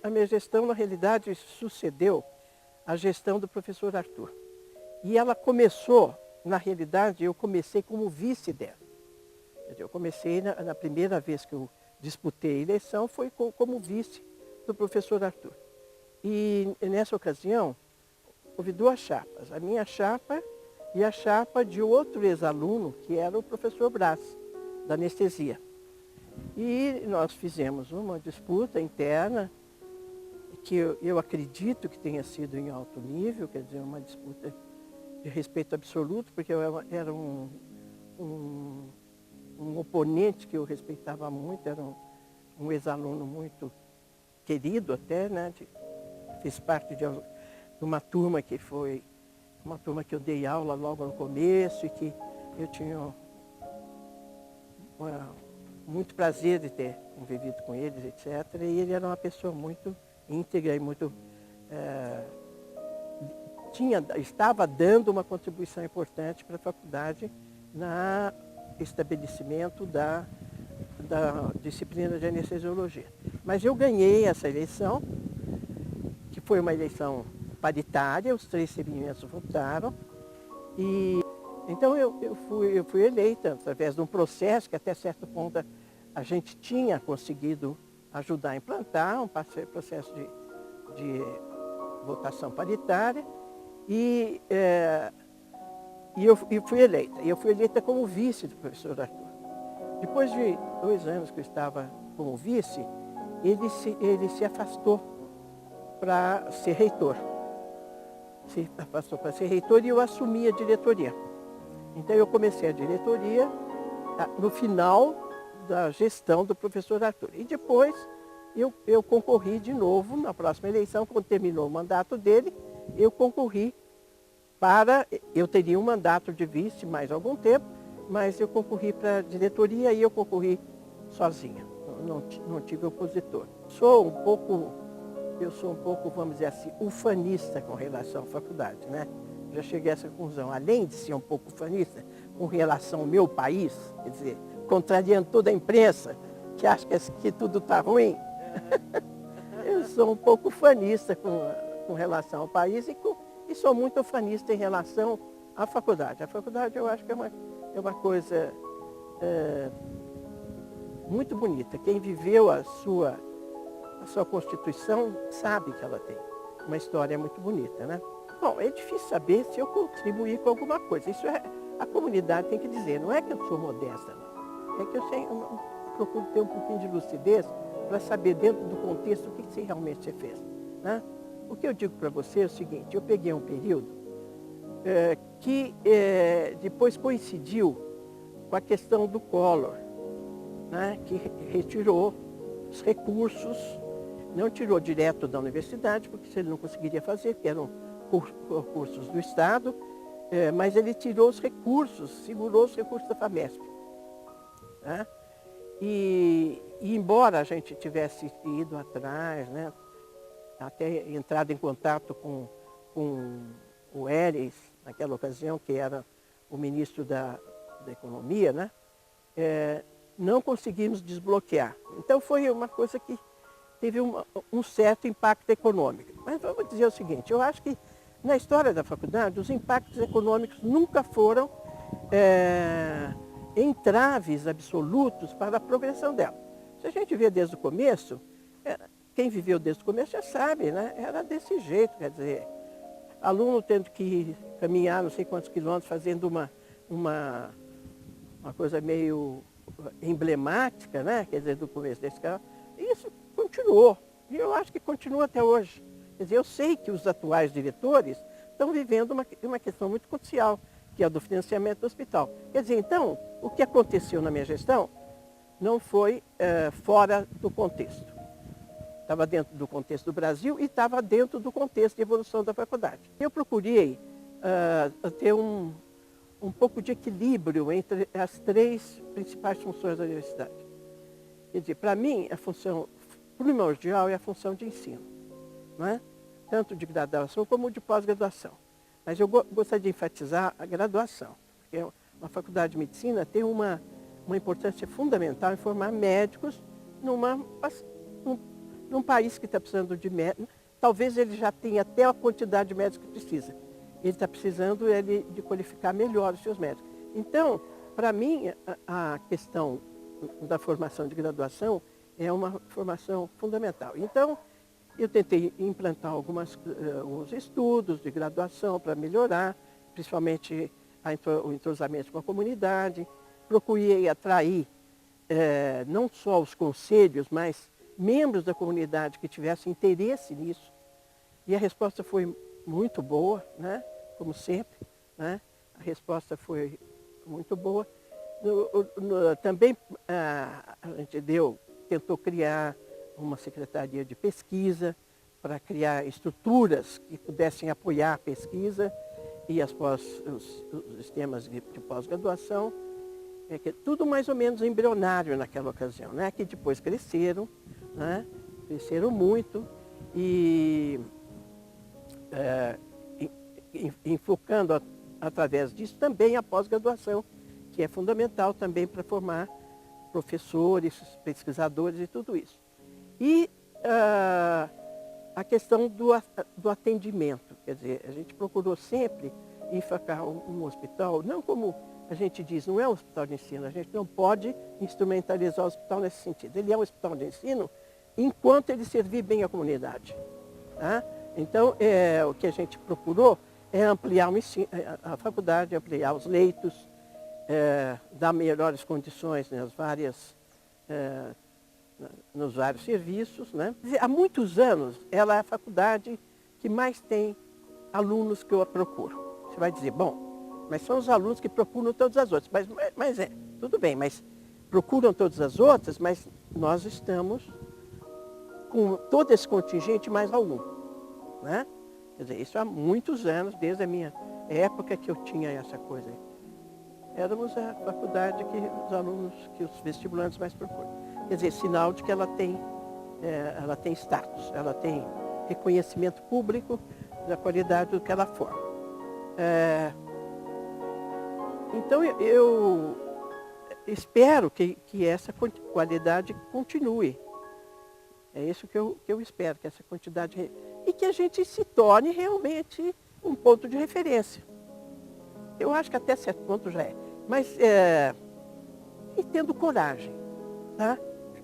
a minha gestão, na realidade, sucedeu a gestão do professor Arthur. E ela começou, na realidade, eu comecei como vice dela. Eu comecei, na primeira vez que eu disputei a eleição, foi como vice do professor Arthur. E nessa ocasião, houve duas chapas, a minha chapa e a chapa de outro ex-aluno, que era o professor Brás, da anestesia. E nós fizemos uma disputa interna, que eu acredito que tenha sido em alto nível, quer dizer, uma disputa de respeito absoluto, porque eu era um oponente que eu respeitava muito, era um ex-aluno muito querido até, né? Fiz parte de uma turma que foi uma turma que eu dei aula logo no começo e que eu tinha muito prazer de ter convivido com eles, etc. E ele era uma pessoa muito íntegra e muito estava dando uma contribuição importante para a faculdade no estabelecimento da disciplina de anestesiologia. Mas eu ganhei essa eleição, que foi uma eleição paritária, os 3 segmentos votaram, e então eu fui eleita através de um processo que até certo ponto a gente tinha conseguido ajudar a implantar, um processo de votação paritária, e eu fui eleita. E eu fui eleita como vice do professor Arthur. Depois de 2 anos que eu estava como vice, ele se afastou para ser reitor. Se afastou para ser reitor e eu assumi a diretoria. Então eu comecei a diretoria no final da gestão do professor Arthur. E depois eu concorri de novo na próxima eleição, quando terminou o mandato dele, eu concorri eu teria um mandato de vice mais algum tempo, mas eu concorri para a diretoria e eu concorri sozinha, não tive opositor. Eu sou um pouco, vamos dizer assim, ufanista com relação à faculdade, né? Já cheguei a essa conclusão, além de ser um pouco ufanista com relação ao meu país, quer dizer, contrariando toda a imprensa, que acha que tudo está ruim, eu sou um pouco ufanista com relação ao país e sou muito ufanista em relação à faculdade. A faculdade eu acho que é uma coisa muito bonita. Quem viveu a sua Constituição sabe que ela tem uma história muito bonita, né? Bom, é difícil saber se eu contribuí com alguma coisa. Isso a comunidade tem que dizer. Não é que eu sou modesta, não. É que eu procuro ter um pouquinho de lucidez para saber dentro do contexto o que você realmente fez, né? O que eu digo para você é o seguinte, eu peguei um período que depois coincidiu com a questão do Collor, né, que retirou os recursos, não tirou direto da universidade, porque ele não conseguiria fazer, porque eram recursos do Estado, mas ele tirou os recursos, segurou os recursos da FAMESP. Né? E embora a gente tivesse ido atrás, né, até entrado em contato com o Eres, naquela ocasião, que era o ministro da Economia, né? Não conseguimos desbloquear. Então foi uma coisa que teve um certo impacto econômico. Mas vamos dizer o seguinte, eu acho que na história da faculdade os impactos econômicos nunca foram entraves absolutos para a progressão dela. Se a gente vê desde o começo, quem viveu desde o começo já sabe, né? Era desse jeito, quer dizer, aluno tendo que caminhar não sei quantos quilômetros, fazendo uma coisa meio emblemática, né? Quer dizer, do começo desse carro. Isso continuou, e eu acho que continua até hoje. Quer dizer, eu sei que os atuais diretores estão vivendo uma questão muito crucial, que é a do financiamento do hospital. Quer dizer, então, o que aconteceu na minha gestão não foi fora do contexto. Estava dentro do contexto do Brasil e estava dentro do contexto de evolução da faculdade. Eu procurei ter um pouco de equilíbrio entre as 3 principais funções da universidade. Quer dizer, para mim, a função primordial é a função de ensino, não é? Tanto de graduação como de pós-graduação. Mas eu gostaria de enfatizar a graduação, porque uma faculdade de medicina tem uma importância fundamental em formar médicos num país que está precisando de médicos, talvez ele já tenha até a quantidade de médicos que precisa. Ele está precisando de qualificar melhor os seus médicos. Então, para mim, a questão da formação de graduação é uma formação fundamental. Então, eu tentei implantar alguns estudos de graduação para melhorar, principalmente o entrosamento com a comunidade. Procurei atrair não só os conselhos, mas membros da comunidade que tivessem interesse nisso. E a resposta foi muito boa, né? Como sempre, né? A resposta foi muito boa. Também a gente tentou criar uma secretaria de pesquisa para criar estruturas que pudessem apoiar a pesquisa e os sistemas de pós-graduação. Tudo mais ou menos embrionário naquela ocasião, né? Que depois cresceram, né? Cresceram muito e enfocando através disso também a pós-graduação, que é fundamental também para formar professores, pesquisadores e tudo isso. E a questão do atendimento, quer dizer, a gente procurou sempre enfocar um hospital, não como a gente diz, não é um hospital de ensino, a gente não pode instrumentalizar o hospital nesse sentido. Ele é um hospital de ensino enquanto ele servir bem a comunidade. Tá? Então, o que a gente procurou é ampliar a faculdade, ampliar os leitos, dar melhores condições nos vários serviços. Né? Há muitos anos, ela é a faculdade que mais tem alunos que eu procuro. Você vai dizer, bom, mas são os alunos que procuram todas as outras. Mas tudo bem, mas procuram todas as outras, mas nós estamos com todo esse contingente mais algum. Né? Quer dizer, isso há muitos anos, desde a minha época que eu tinha essa coisa. Éramos a faculdade que os vestibulantes mais procuram. Quer dizer, sinal de que ela tem status, ela tem reconhecimento público da qualidade do que ela forma. Então, eu espero que essa qualidade continue. É isso que eu espero, que essa quantidade... E que a gente se torne realmente um ponto de referência. Eu acho que até certo ponto já é. Mas e tendo coragem. Tá?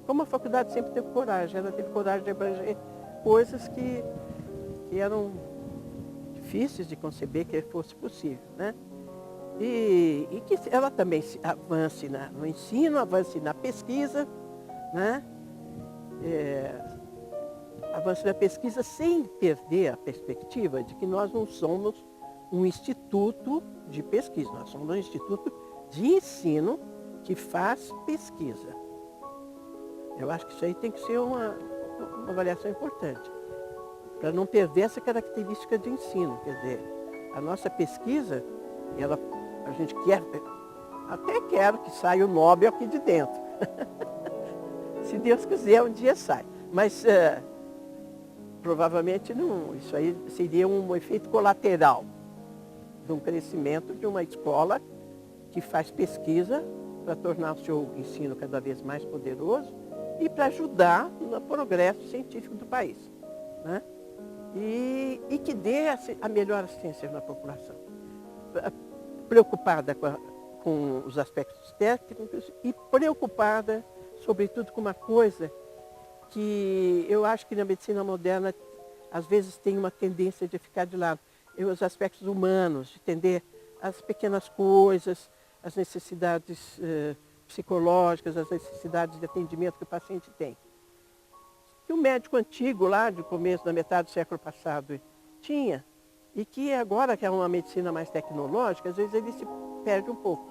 Como a faculdade sempre teve coragem, ela teve coragem de abranger coisas que eram difíceis de conceber que fosse possível. Né? E que ela também avance no ensino, avance na pesquisa, né? Avance na pesquisa sem perder a perspectiva de que nós não somos um instituto de pesquisa, nós somos um instituto de ensino que faz pesquisa. Eu acho que isso aí tem que ser uma avaliação importante, para não perder essa característica de ensino. Quer dizer, a nossa pesquisa, a gente quer que saia o Nobel aqui de dentro. Se Deus quiser, um dia sai. Mas provavelmente não. Isso aí seria um efeito colateral de um crescimento de uma escola que faz pesquisa para tornar o seu ensino cada vez mais poderoso e para ajudar no progresso científico do país. Né? E que dê a melhor assistência na população. Preocupada com os aspectos técnicos e preocupada, sobretudo, com uma coisa que eu acho que na medicina moderna às vezes tem uma tendência de ficar de lado. Os aspectos humanos, de entender as pequenas coisas, as necessidades psicológicas, as necessidades de atendimento que o paciente tem. Que o médico antigo, lá do começo, da metade do século passado, tinha, e que agora, que é uma medicina mais tecnológica, às vezes ele se perde um pouco.